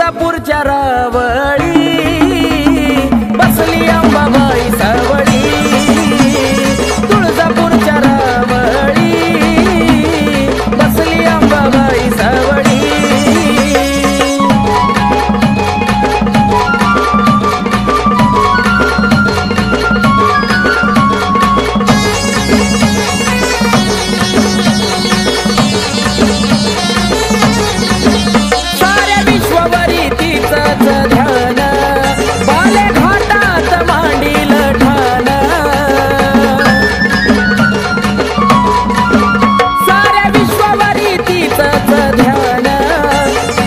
तुळजापूरच्या रावळी बसली अंबाबाई सावळी, तुळजापूरच्या रावळी बसली अंबाबाई सावळी। साऱ्या विश्ववरी तिचंच ध्यान, बाले घाटात मांडील ठाण। साऱ्या विश्ववरी तिचंच ध्यान,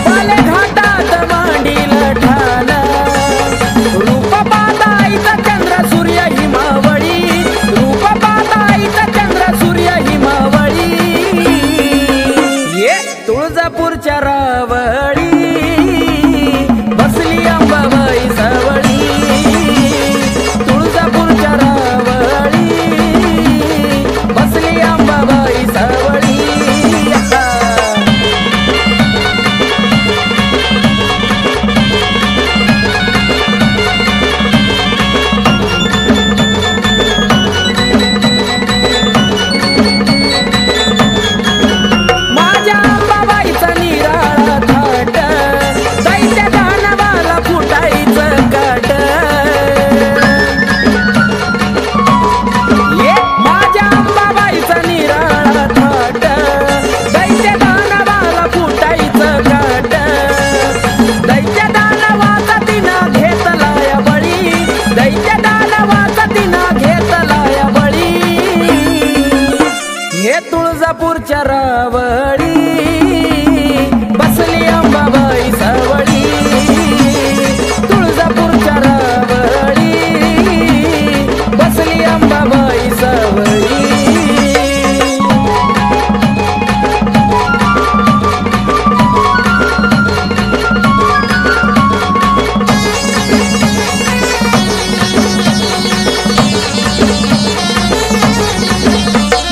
बाले घाटात मांडील ठाण। रूप पाहताईचा चंद्र सूर्य हिमावळी, रूप पाहताईचा चंद्र सूर्य हिमावळी। ये तुळजापूरच्या रावळी बसली अंबाबाई सावळी, तुळजापूरच्या रावळी बसली अंबाबाई सावळी। माझ्या अंबाबाईचा निराळा थाट, दैत्य दानवाला फुटायचं काट। ये माझ्या अंबाबाईचा निराळा थाट, दैत्य दानवाला फुटायचं काट। दैत्य दानवाचा तिनं घेतलाय बळी, दैत्य दानवाचा तिनं घेतलाय बळी। हे तुळजापूरच्या रावळी बसली अंबाबाई सावळी, तुळजापूरच्या रावळी बसली अंबाबाई सावळी।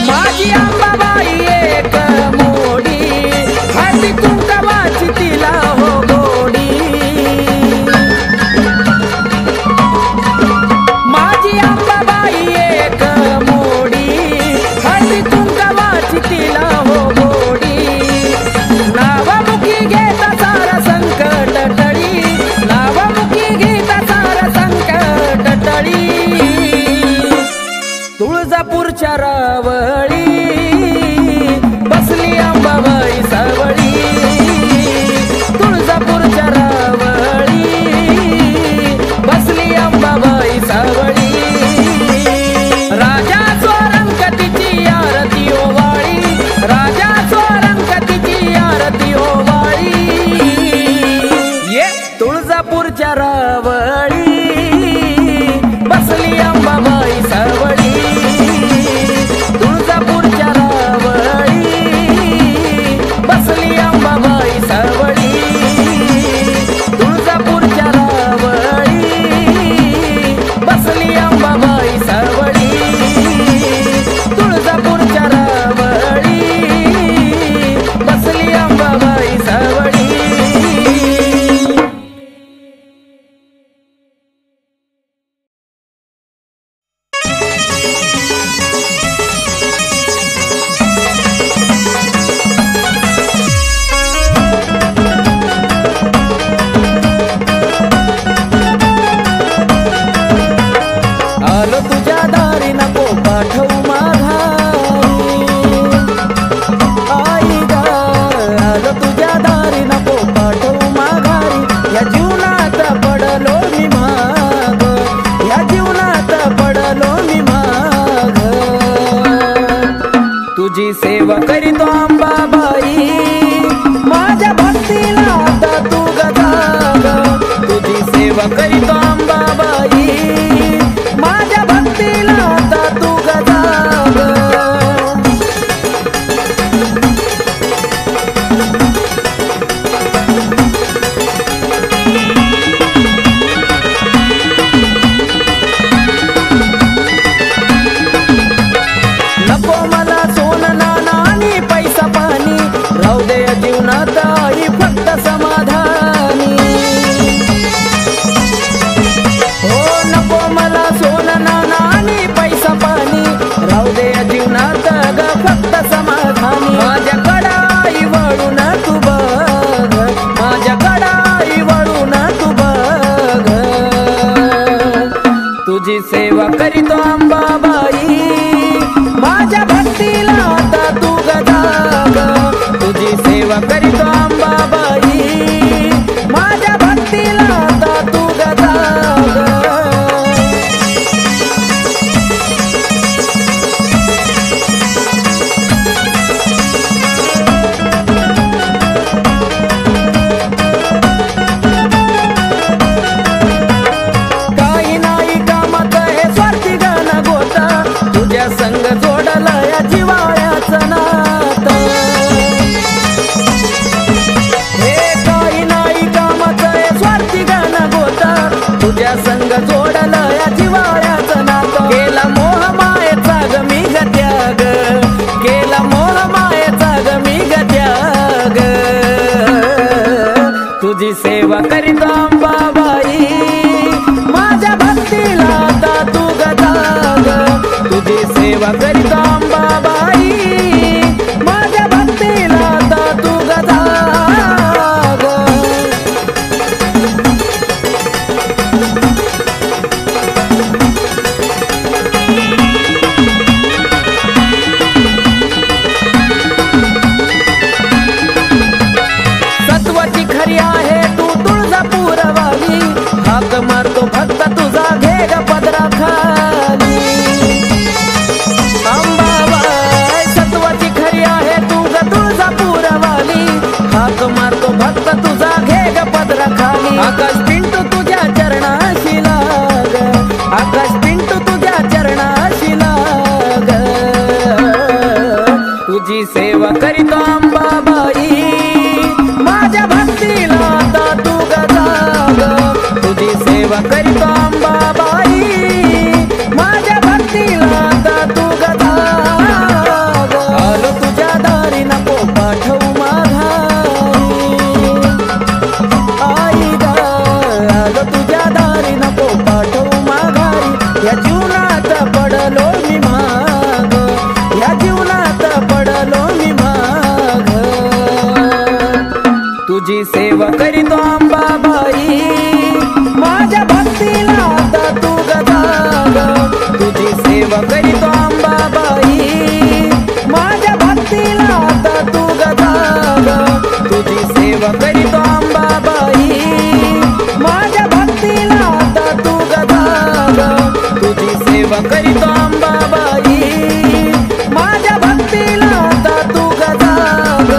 माझी अंबाबाई एक मोडी, हळदी कुंकवाची तिला हो गोडी। माझी अंबाबाई एक मोडी, हळदी कुंकवाची तिला हो गोडी। नावमुखी घेता सारा संकट टळी, नावमुखी घेता सारा संकट टळी। तुळजापूरच्या रावळी बसली अंबाबाई सावळी, तुळजापूरच्या रावळी बसली अंबाबाई सावळी। राजा स्वरंगतीची आरती ओवाळी, राजा स्वरंगतीची आरती ओवाळी। ये तुळजापूरच्या रावळी बसली अंबाबाई सावळी, तुळजापूरच्या रावळी बसली अंबाबाई सावळी, तुळजापूरच्या रावळी बसली अंबाबाई सावळी, तुळजापूरच्या रावळी बसली अंबाबाई सावळी। आलो तुझ्या दारी नको पाठवू माघारी, आई गा आलो तुझ्या दारी नको पाठवू माघारी। या जीवनात पडलो मी माग, या जीवनात पडलो मी माग। तुझी सेवा करीतो अंबाबाई, माझ्या भक्तीला आता तू गजाग। तुझी सेवा करीतो अंबाबाई, माझ्या भक्तीला आता तू गजाग। नको मला सोनं नाणं आणि पैसा पाणी, राहू दे जीवनात आई फक्त समाधानी। तुझी सेवा करीतो अंबाबाई, माझ्या भक्तीला आता तू गजाग, तुझी सेवा करीतो अंबाबाई, माझ्या भक्तीला आता तू गजाग. सत्वाची खरी आहे तू तुळजापूरवाली, हाक मारतो भक्त तुझा घे ग पदरा खाली. अंबाबाई सत्वाची खरी आहे तू ग तुळजापूरवाली, हाक मारतो भक्त तुझा घे ग पदरा खाली. आकाश पिंटू तुझ्या चरणाशी लाग, आकाश पिंटू तुझ्या चरणाशी लाग, तुझी सेवा करीतो अंबाबाई, माझ्या भक्तीला आता तू गजाग, तुझी सेवा करीतो अंबाबाई, माझ्या भक्तीला आता तू गजाग. आलो तुझ्या दारी नको पाठवू माघारी, आई ग आलो तुझ्या दारी नको पाठवू माघारी. या जीवनात पडलो मी माग, या जीवनात पडलो मी माग, तुझी सेवा करीतो अंबाबाई, माझ्या भक्तीला आता तू गजाग, तुझी सेवा करीतो अंबाबाई, माझ्या भक्तीला आता तू गजाग, तुझी सेवा करीतो अंबाबाई, माझ्या भक्तीला आता तू गजाग, तुझी सेवा करीतो अंबाबाई, माझ्या भक्तीला आता तू गजाग.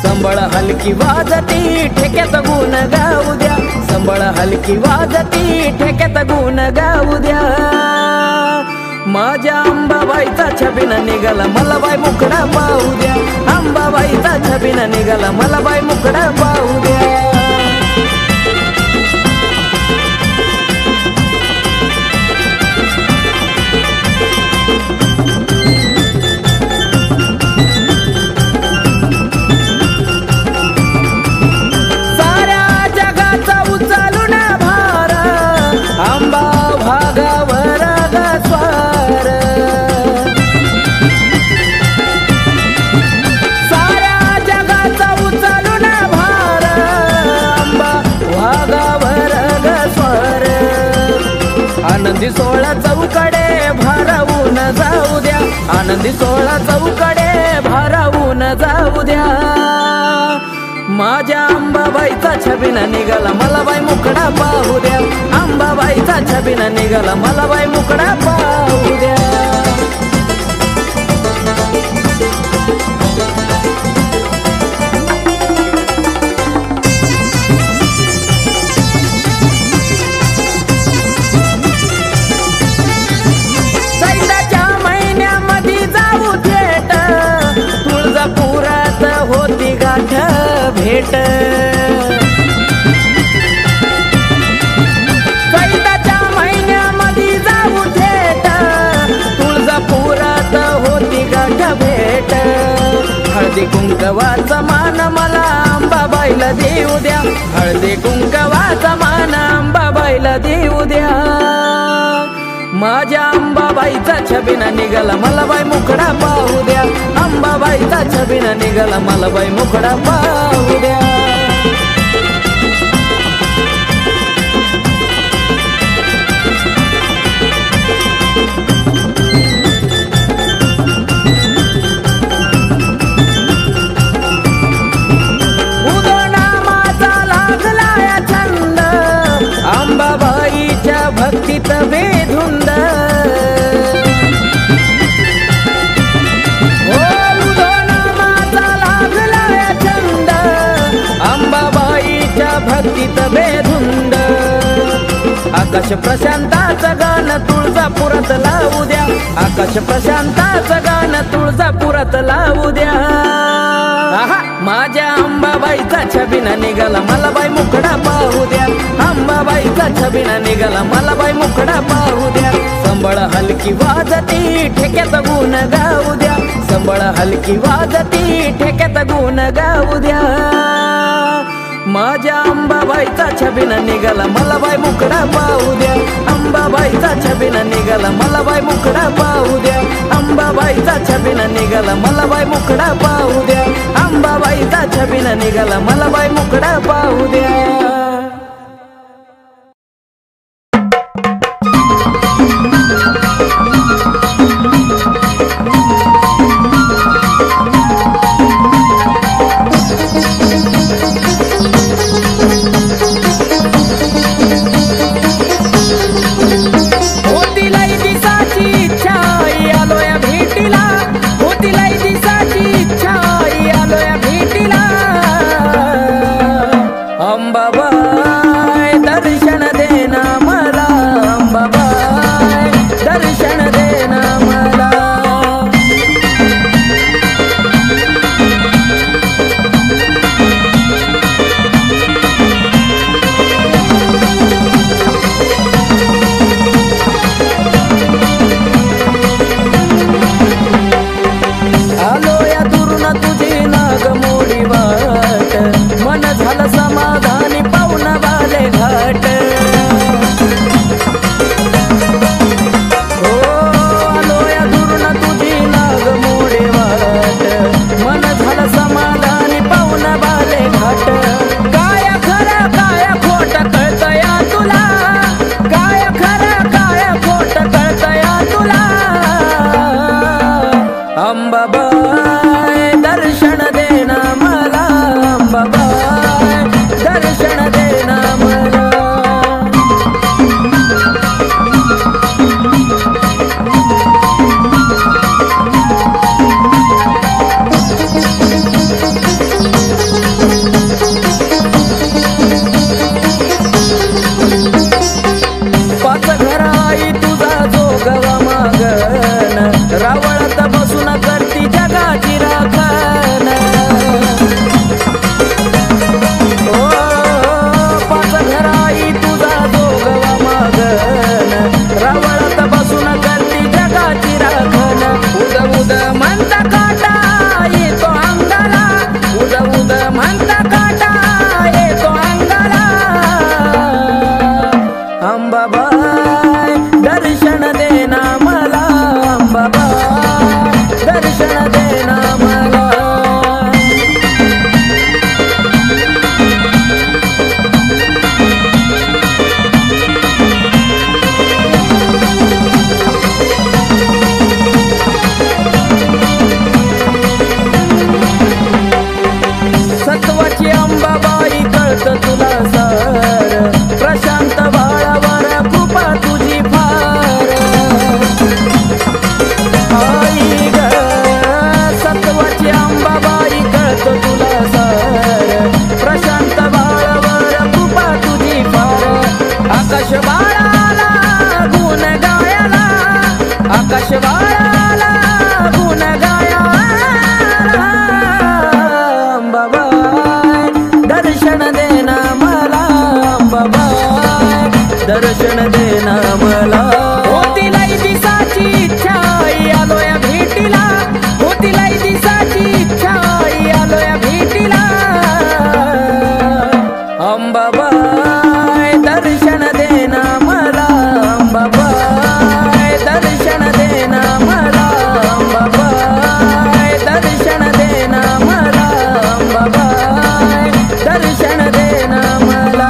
संबळ हलकी वाजती ठेक्यात गुण गाऊ द्या, संबळ हलकी वाजती ठेक्यात गुण गाऊ द्या. माझ्या अंबाबाईचा छबिना निघाला मला बाई मुकडा पाहू द्या, अंबाबाईचा छबिना निघाला मला बाई मुकडा पाहू द्या. अंबा भागावर ग स्वार, साऱ्या जगाचा उचलून भार, अंबा भागावर ग स्वार. आनंदी सोहळा चौकडे भारावून जाऊ द्या, आनंदी सोहळा चौकडे भारावून जाऊ द्या. माझ्या अंबाबाईचा छबिना निघाला मला बाई मुकडा पाहू द्या, अंबाबाईचा छबिना निघाला मला बाई मुकडा पाहू द्या. चैत्राच्या महिन्यामध्ये जाऊ थेट, तुळजापुरात होती गाठ भेट. चैत्राच्या महिन्यामध्ये जाऊ थेट, तुळजापुरात होती गाठ भेट. हळदी कुंकवाचा मान मला अंबाबाईला देऊ द्या, हळदी कुंकवाचा मान अंबाबाईला देऊ द्या. माझ्या अंबाबाईचा छबिना निघाला मला बाई मुकडा पाहू द्या, अंबाबाईचा छबिना निघाला मला बाई मुकडा पाहू द्या. उदोनामाचा लागला या छंद, अंबाबाईच्या भक्तीत बेधुंद. भक्तीत बेधुंद. आकाश प्रशांताचं गाणं तुळजापुरात लावू द्या, आकाश प्रशांताचं गाणं व्रत लावू द्या. माझ्या अंबाबाईचा छबिना निघाला मला बाई मुखडा पाहू द्या. अंबाबाईचा छबिना निघाला मला बाई मुखडा पाहू द्या. संबळ हलकी वाजती ठेक्यात गुण गाऊ द्या. संबळ हलकी वाजती ठेक्यात गुण गाऊ द्या. माझ्या अंबाबाईचा छबिना निघाला मला बाई मुखडा पाहू द्या. अंबाबाईचा छबिना निघाला मला बाई मुखडा पाहू द्या. अंबाबाईचा छबिना निघाला मला बाई मुखडा पाहू द्या. अंबाबाईचा छबिना निघाला मला बाई मुखडा पाहू द्या. दर्शन देना मला. होतीला दिसाची इच्छा आलोया भेटीला. होतीला दिसाची इच्छा आलोया भेटीला. अंबाबाई दर्शन देना मला. अंबाबाई दर्शन देना मला. अंबाबाई दर्शन देना मला. अंबाबाई दर्शन देना मला.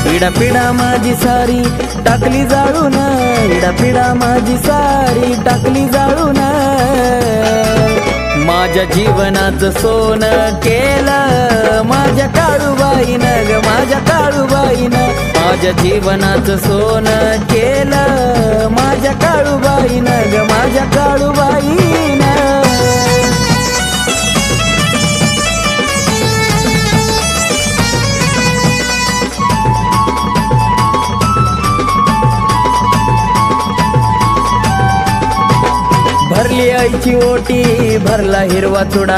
पिढा पिढा माझी सारी टाकली जाळून. पिढा पिढा माझी सारी टाकली जाळून. माझ्या जीवनाचं सोनं केलं माझ्या काळूबाईनं ग. माझ्या काळूबाईनं माझ्या जीवनाचं सोनं केलं माझ्या भरली आईची ओटी भरला हिरवा चुडा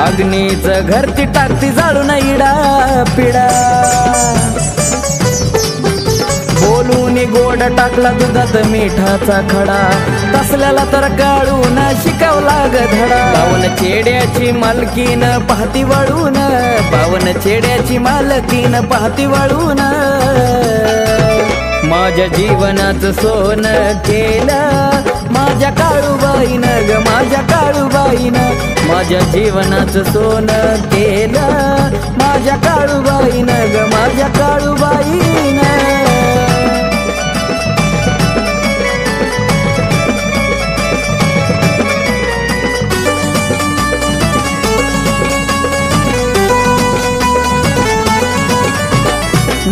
अग्नीच घर ती टाकती जाळून इडा पिडा बोलून गोड टाकला दुधात मिठाचा खडा तसल्याला तर काढून शिकवला ग धडा पावन चेड्याची मालकीन पाहती वळून पावन चेड्याची मालकीन पाहती वळून माझ्या जीवनाचं सोनं केलं माझ्या काळूबाईनं ग माझ्या काळूबाईनं माझ्या जीवनाचं सोनं केलं माझ्या काळूबाईनं ग माझ्या काळूबाईनं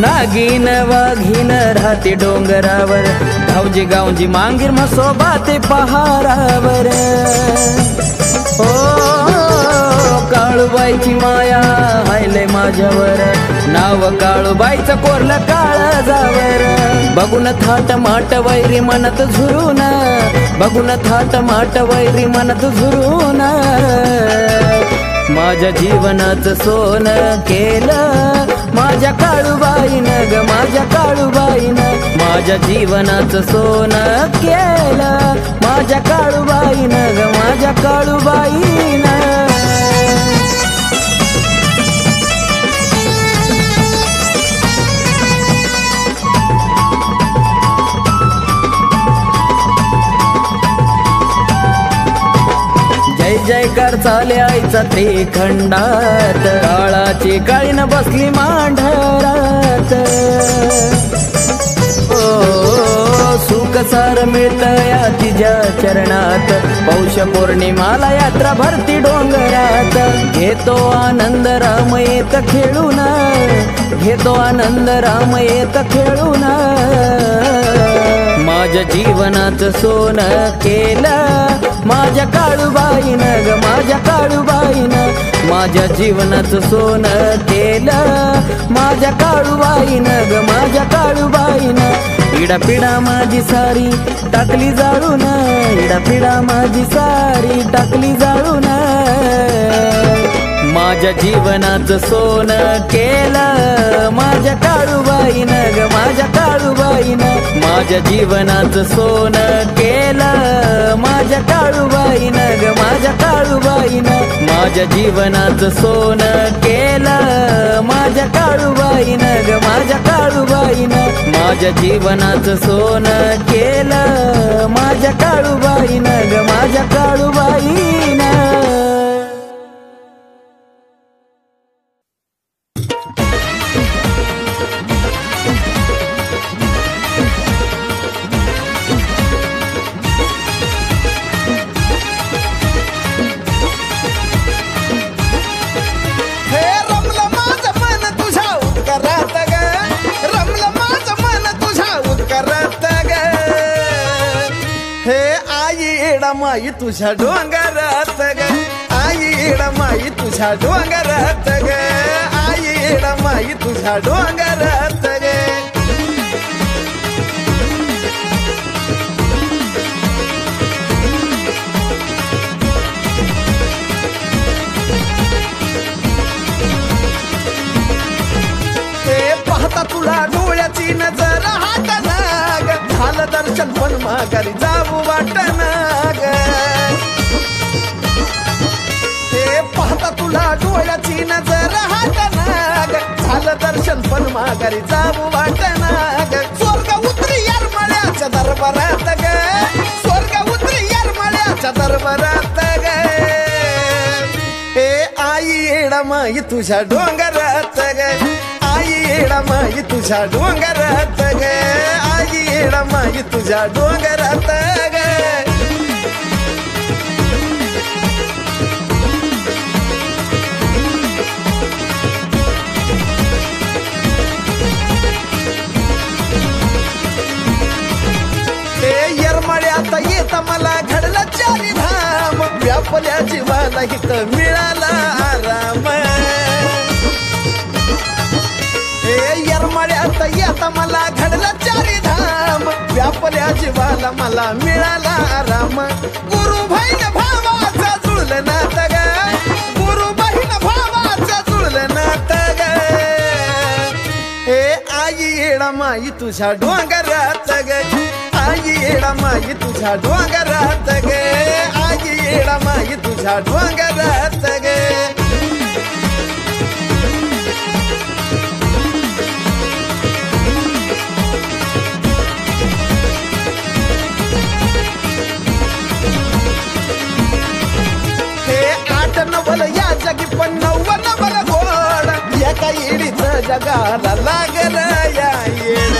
नागिन वाघीन राहते डोंगरावर धावजी गावजी मांगीर म्हसोबा ते पहारावर ओ काळूबाईची माया हायले माझ्यावर नाव काळूबाईचं कोरलं काळजावर बघून थाट माट वैरी मनत झुरून बघून थाट माट वैरी मनत झुरून माझ्या जीवनाचं सोनं केलं माझ्या काळूबाईनं ग माझ्या काळूबाईनं माझ्या जीवनाचं सोनं केलं माझ्या काळूबाईनं ग माझ्या काळूबाईनं जय जयकार चाले आईचा त्रिखंडात काळाची काळीन बसली मांढरात ओ सुख सार मिळत या तिच्या चरणात पौष पौर्णिमाला यात्रा भरती डोंगरात घेतो आनंद राम येत खेळून घेतो आनंद राम येत खेळून माझ्या जीवनाचं सोनं केलं माझ्या काळूबाईनं ग माझ्या काळूबाईनं माझ्या जीवनाचं सोनं केलं माझ्या काळूबाईनं ग माझ्या काळूबाईनं इडा पिडा माझी सारी टाकली जाळून इडा पिडा माझी सारी टाकली जाळून माझ्या जीवनाचं सोनं केलं माझ्या काळूबाईनं ग माझ्या काळूबाईनं माझ्या जीवनाचं सोनं केलं माझ्या काळूबाईनं ग माझ्या काळूबाईनं माझ्या जीवनाचं सोनं केलं माझ्या काळूबाईनं ग माझ्या काळूबाईनं माझ्या जीवनाचं सोनं केलं माझ्या काळूबाईनं ग माझ्या काळूबाईनं माई तुझ्या डोंगरात ग आई माई तुझ्या डोंगरात ग आई माई तुझ्या डोंगरात ग ते पाहता तुला डोळ्याची नजर हाटना ग झालं दर्शन पण माघारी जाऊ वाटना पाहता तुला डोळ्याची नजर हाटना ग झालं दर्शन पण माघारी जाऊ वाटना ग स्वर्ग उतरी यार मळ्याच्या दरबारात ग स्वर्ग उतरी यार मळ्याच्या दरबारात ग हे आई माई तुझ्या डोंगरात ग आई माई तुझ्या डोंगरात ग आई माई तुझ्या डोंगरात ग आता येता मला घडला चारी धाम व्यापल्या जीवाला हित मिळाला आराम हे यरमाळ्यात येता मला घडला चारी धाम व्यापल्या जीवाला मला मिळाला आराम गुरु बहीण भावाचा जुळलं नातं ग गुरु बहीण भावाचा जुळलं नातं ग हे आई येडा माई तुझ्या डोंगरात ग आई येडा माई तुझ्या डोंगरात ग आई येडा माई तुझ्या डोंगरात ग नवल या जगी पण नवल गोड एका येडीच जगाला लागल या येड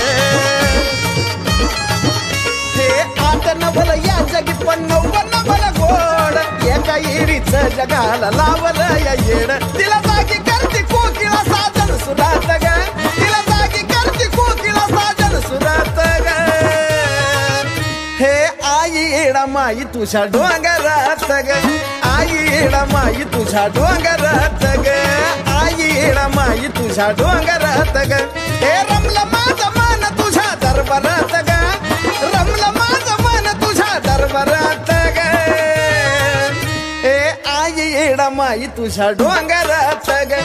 हे आठ नवल या जगी पण नवल गोड एका येडीच जगाला लावल या येड तिला जागी करते कोकिळा साजन सुरात ग तिला जागी करते कोकिळा साजन सुरात ग हे आई येडा माई तुझ्या डोंगरात ग आई येडा माई तुझ्या डोंगरात ग आई येडा माई तुझ्या डोंगरात ग हे रमलं माझं मन तुझ्या दरबारात ग रमलं माझं मन तुझ्या दरबारात ग हे आई येडा माई तुझ्या डोंगरात ग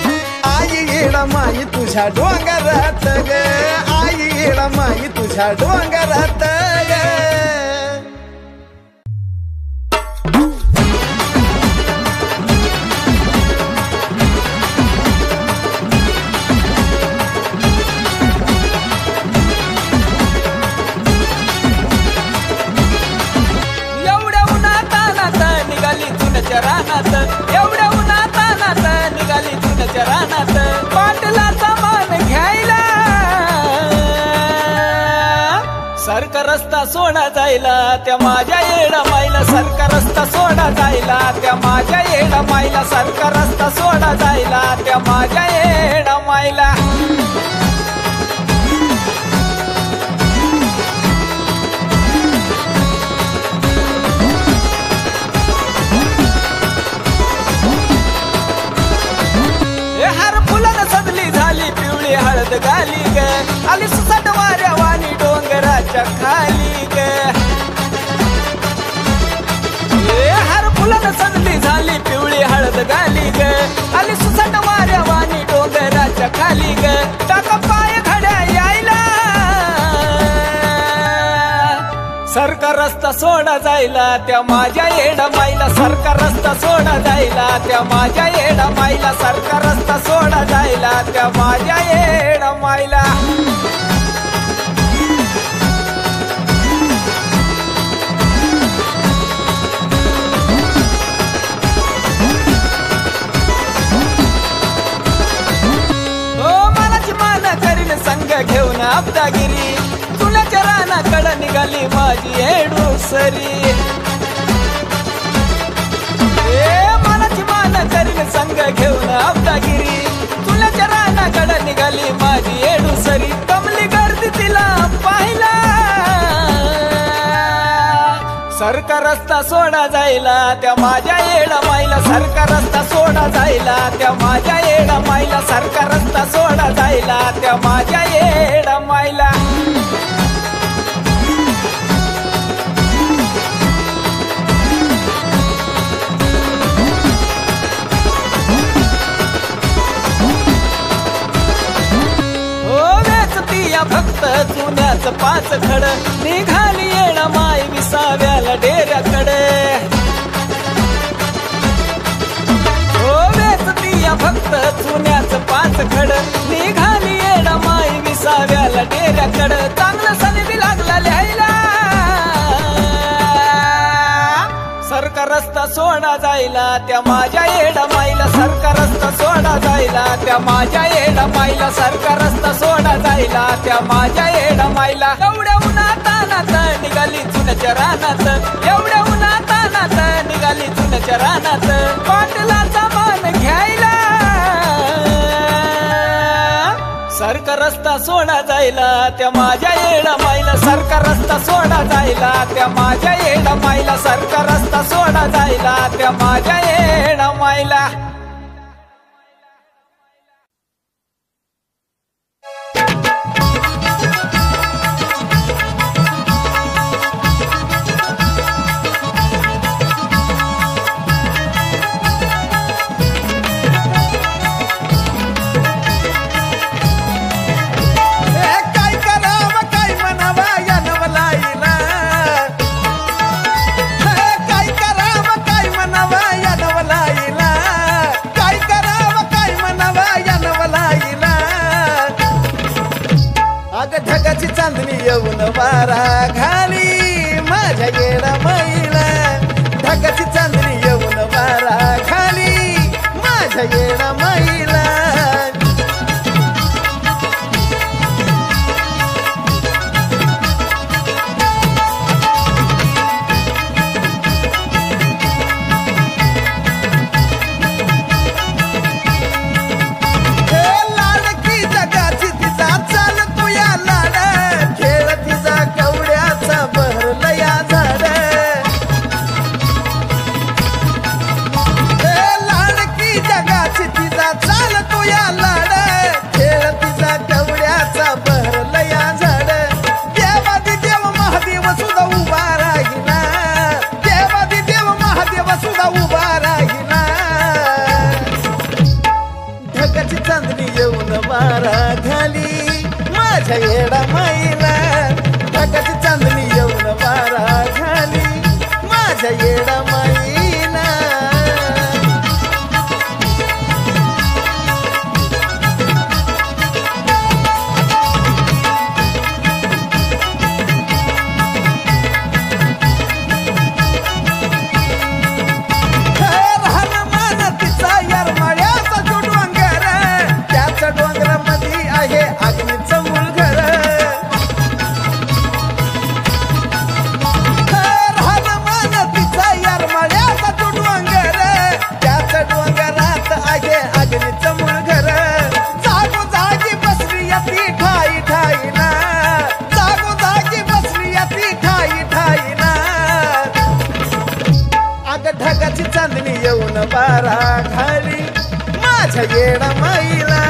आई येडा माई तुझ्या डोंगरात ग आई येडा माई तुझ्या डोंगरात ग रानात एवढ्या उन्हातानात निघाली तुझ्या रानात पाटलाचा मान घ्यायला सरका रस्ता सोडा जायला त्या माझ्या येडा माईला सरका रस्ता सोडा जायला त्या माझ्या येडा माईला सरका रस्ता सोडा जायला त्या माझ्या येडा माईला पिवळी हळद गाली ग आली सुसाट वाऱ्या वाणी डोंगराच्या खाली ग हर फुलानं सजली झाली पिवळी हळद गाली ग आली सुसाट वाऱ्या वाणी डोंगराच्या खाली ग टाका पाय घड्या यायला सरका रस्ता सोडा जायला त्या माझ्या येडा माईला सरका रस्ता सोडा जायला त्या माझ्या येडा माईला सरका रस्ता सोडा जायला त्या माझ्या येडा माईला ओ मनाची मान करीन संग घेऊन आपदागिरी तुला रानाकडं निघाली माझी येडूसरी मनाची मान करीन संग घेऊन आपदागिरी तुला रानाकडं निघाली माझी येडूसरी कमली गर्दी तिला पाहिला सरका रस्ता सोडा जायला त्या माझ्या येडा माईला सरका रस्ता सोडा जायला त्या माझ्या येडा माईला सरका रस्ता सोडा जायला त्या माझ्या येडा माईला फक्त चुन्याचं पाच खड निघाली येडा माई विसाव्याला डेऱ्याकडे हो वेचतीया फक्त चुन्याचं पाच खड निघाली येडा माई विसाव्याला डेऱ्याकडे चांगलं सनिधी लागला लिहायला सरका रस्ता सोडा जायला त्या माझ्या येडा माईला सरका रस्ता सोडा जायला त्या माझ्या येडा माईला सरका रस्ता सोडा जायला त्या माझ्या येडा माईला एवढ्या उन्हातानात निघाली चुन्याच्या रानात एवढ्या उन्हातानात निघाली चुन्याच्या रानात पाटलाचा मान घ्यायला सरका रस्ता सोडा जायला त्या माझ्या येडा माईला सरका रस्ता सोडा जायला त्या माझ्या येडा माईला सरका रस्ता सोडा जायला त्या माझ्या येडा माईला वारा घाली माझ्या येडा मैला ढगाची चांदणी येऊन वारा घाली माझ्या येडा मैला वारा घाली माझ्या येडा मैला ढगाची चांदणी येऊन वारा घाली माझ्या येडा मैला ढगाची चांदणी येऊन वारा घाली माझ्या येडा मैला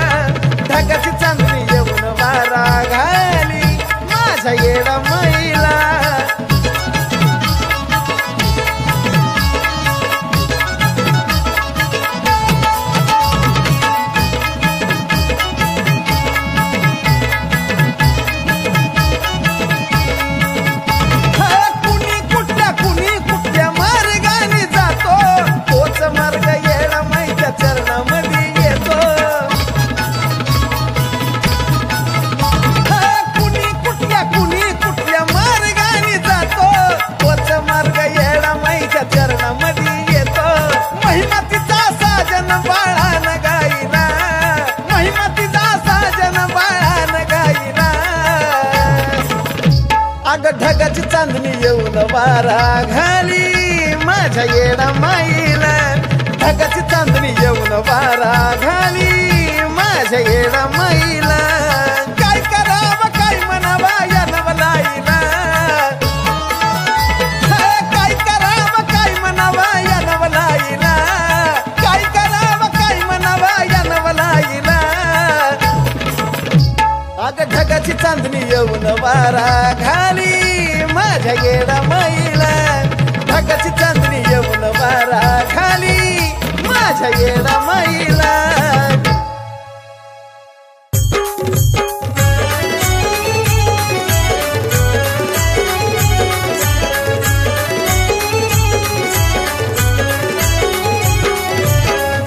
ढगाची चांदणी येऊन वारा घाली माझ्या येडा मैला ढगाची चांदणी येऊन वारा घाली माझ्या येडा मैला ढगाची चांदणी येऊन वारा घाली माझ्या येडा मैला काय करावं काय म्हणावा या नवलाईला काय करावं काय म्हणावा या नवलाईला काय करावं काय म्हणावा या नवलाईला अग ढगाची चांदणी येऊन वारा घाली माझ्या येडा मैला ढगाची चांदणी येऊन वारा घाली माझ्या येडा मैला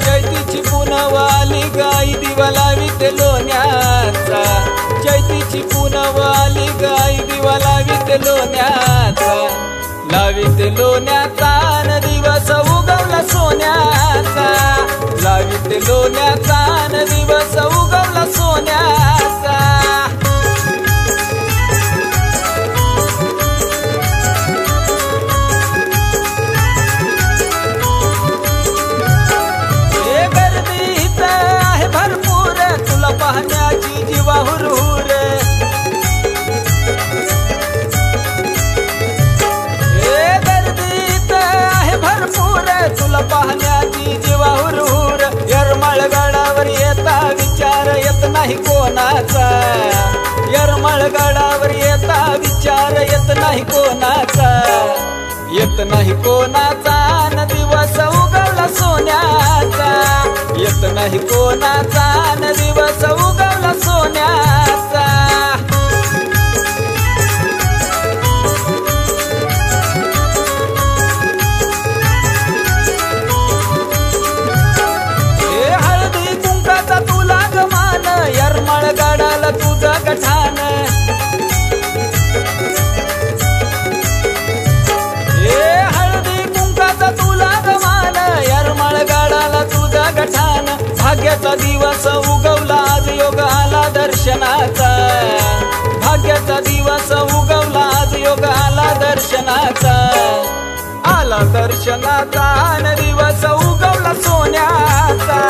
चैतीची पुनवाली गाई दिवा लावीत लोण्याचा चैतीची पुनवाली गाई दिवा लावीत लोण्याचा लावीत लोण्याचा न दिवस उगवला सोन्याचा लावीत लोण्याचा न दिवस उगवला सोन्याचा हे गर्दी इथं आहे भरपूर तुला पाहण्याची जीवा हुरहुर तुला पाहण्याची जीवा हुरहुर यरमाळगडावर येता विचार येत नाही कोणाचा यरमाळगडावर येता विचार येत नाही कोणाचा येत नाही कोणाचा न दिवस उगवला सोन्याचा येत नाही कोणाचा न दिवस उगवला सोन्याचा यरमाळगडाला तुझं गठाण भाग्याचा दिवस उगवला आज योग आला दर्शनाचा भाग्याचा दिवस उगवला आज योग आला दर्शनाचा आला दर्शनाचा न दिवस उगवला सोन्याचा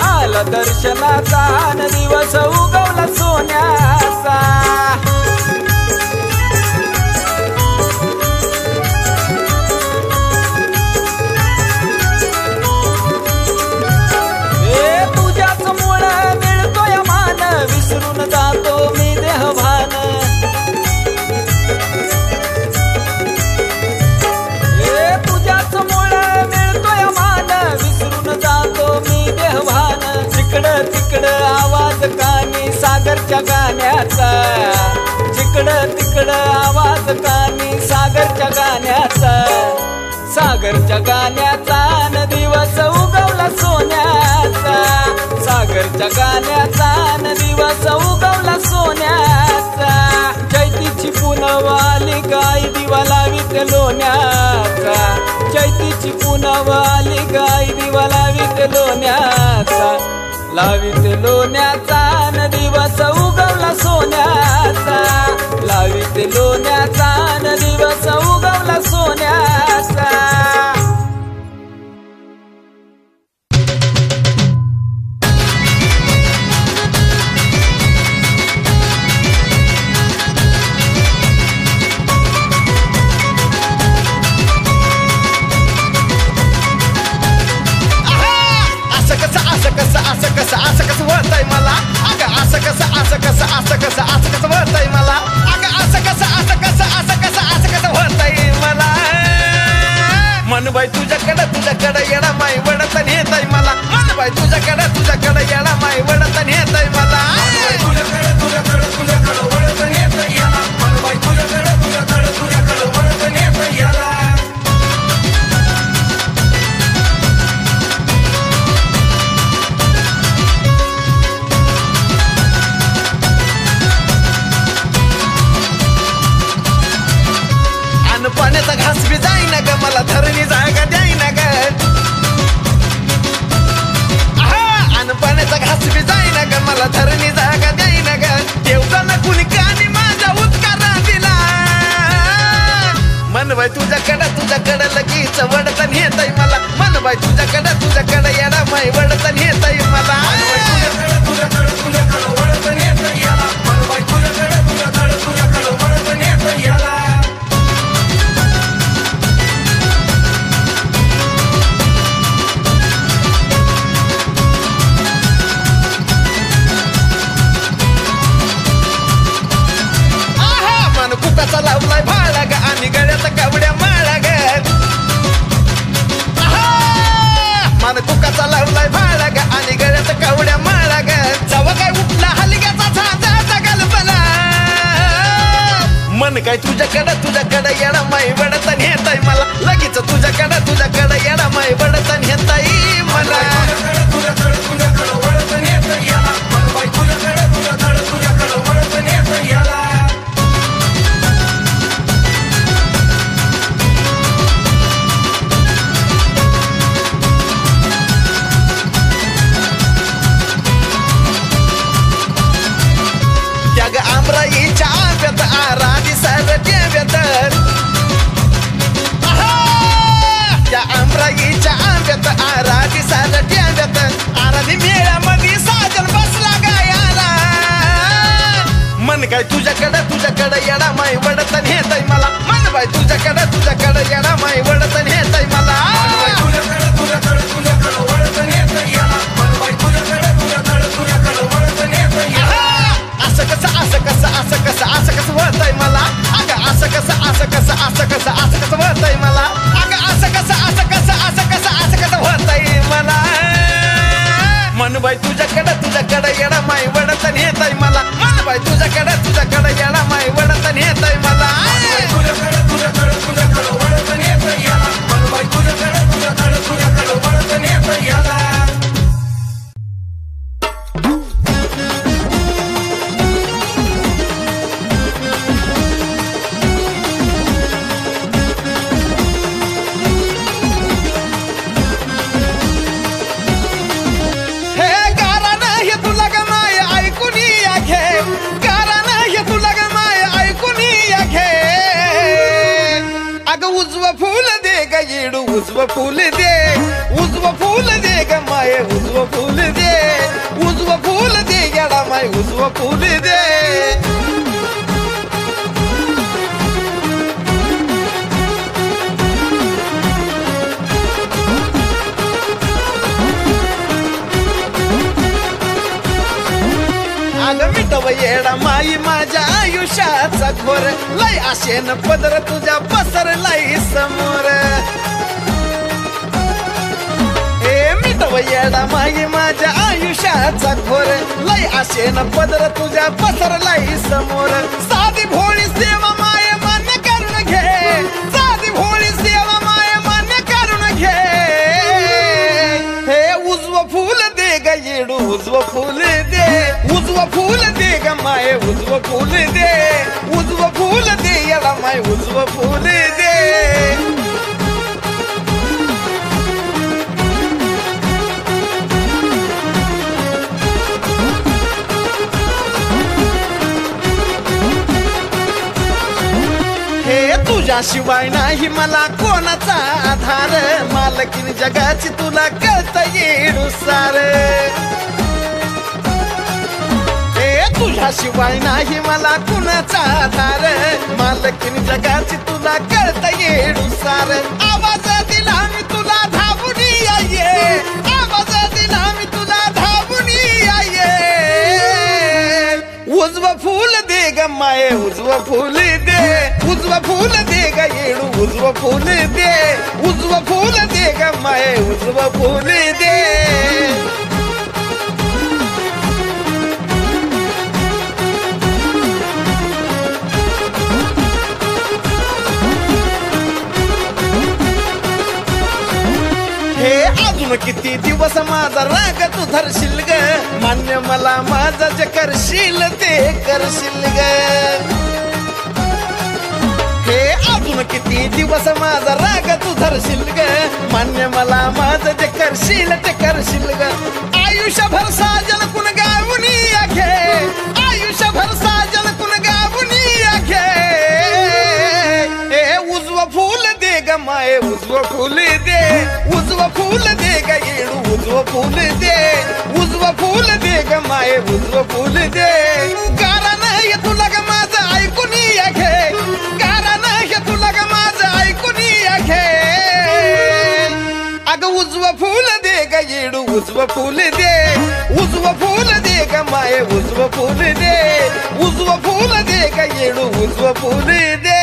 आला दर्शनाचा न दिवस उगवला सोन्याचा विसरून जातो मी देहभान तुझ्याच मुळे मिळतोय मान विसरून जातो मी देहभान जिकडं तिकडं आवाज कानी सागरच्या गाण्याचा जिकडं तिकडं आवाज कानी सागरच्या गाण्याचा सागरच्या गाण्याचा न दिवस उगवला सोन्याचा सागरच्या गाण्याचा न दिवस उगवला सोन्याचा चैतीची पुनव आली गाय दिवा लावीत लोण्याचा चैतीची पुनव आली गाय दिवा लावीत लोण्याचा लावीत लोण्याचा न दिवस उगवला सोन्याचा लावीत लोण्याचा न दिवस उगवला सोन्याचा असं कसं वळतंय मला अगं असं कसं वळतंय मला अगं असं कसं वळतंय मला मन बाई तुझ्याकडं येडा माई वडत नेतय मला मन बाई तुझ्याकडं येडा माई वडत नेतय मला पाण्याचा घास बी जाईना ग मला धरणी जागा द्यायना ग अन पाण्याचा घास बी जाईना ग मला धरणी जागा द्यायना ग देवताना कुणी कानी माझा उद्कार दिला मन बाई तुझ्याकडं लगीच वडतन येतय मला मन बाई तुझ्याकडं येडा माई वडतन येतय मला लावलाय भाळा ग आणि गळ्यात कावड्या माळा ग मन कुकाचा लावलाय भाळा ग आणि गळ्यात कावड्या माळा ग जवा काय उठला हलग्याचा झाजा गलबला मन काय तुझ्याकडं येडा माई वडतन येतय मला लगेच तुझ्याकडं येडा माई वडतन येतय मला आमराईच्या आव्यात आराधी सरट्या व्यत त्या आमराईच्या आव्यात आराधी सरट्या व्यत आराधी मेळ्यामध्ये साजन बसला गायाला मन काय तुझ्याकडं येडा माई वडतन येतय मला मन बाई तुझ्याकडं येडा माई वडतन येतय मला असं कसं वळतंय मला अगं असं कसं वळतंय मला अगं असं कसं वळतंय मला मन बाई तुझ्याकडं येडा माई वडतन येतय मला मन बाई तुझ्याकडं येडा माई वडतन येतय मला उजवं फूल दे ग येडू उजवं फूल दे उजवं फूल दे ग माये उजवं फूल दे उजवं फूल दे येडा माय उजवं फूल दे मिटव येडा माई माझ्या आयुष्याचा घोर लय आशेन पदर तुझ्या पसरलाय समोर मिटव येडा माई माझ्या आयुष्याचा घोर लय आशेन पदर तुझ्या पसरलाय समोर साधी भोळी सेवा माय मान्य करून घे साधी भोळी सेवा माय मान्य करून घे हे उजवं फूल दे ग येडू उजवं फूल दे उजवं फूल दे ग माय उजवं फूल दे उजवं फूल दे येडा माय उजवं फूल दे तुझ्याशिवाय नाही मला कोणाचा आधार मालकीन जगाची तुला कळता येडू सार तुझ्याशिवाय नाही मला कुणाचा आधार मालकीन जगाची तुला कळता येडू सार आवाज दिला मी तुला धावून ये आवाज दिला मी तुला धावून ये उजवं फूल दे ग माये उजवं फूल दे उजवं फूल दे ग येडू उजवं फूल दे उजवं फूल दे ग माये उजवं फूल दे अजून किती दिवस माझा राग तू धरशील ग मान्य मला माझं जे करशील ते करशील ग हे अजून किती दिवस माझा राग तू धरशील ग मान्य मला माझं जे करशील ते करशील ग आयुष्यभर साजन कुण गावून घे आयुष्यभर साजन कुण गावून घे हे उजवं फूल दे ग माये उजवं फूल दे उजवं फूल दे ग येडू उजवं फूल दे उजवं फूल दे ग माये उजवं फूल दे गारा नाही तुला ग माझं ऐकून घे गारा नाही तुला ग माझं ऐकून घे अग उजवं फूल दे ग येडू उजवं फूल दे उजवं फूल दे ग माये उजवं फूल दे उजवं फूल दे ग येडू उजवं फूल दे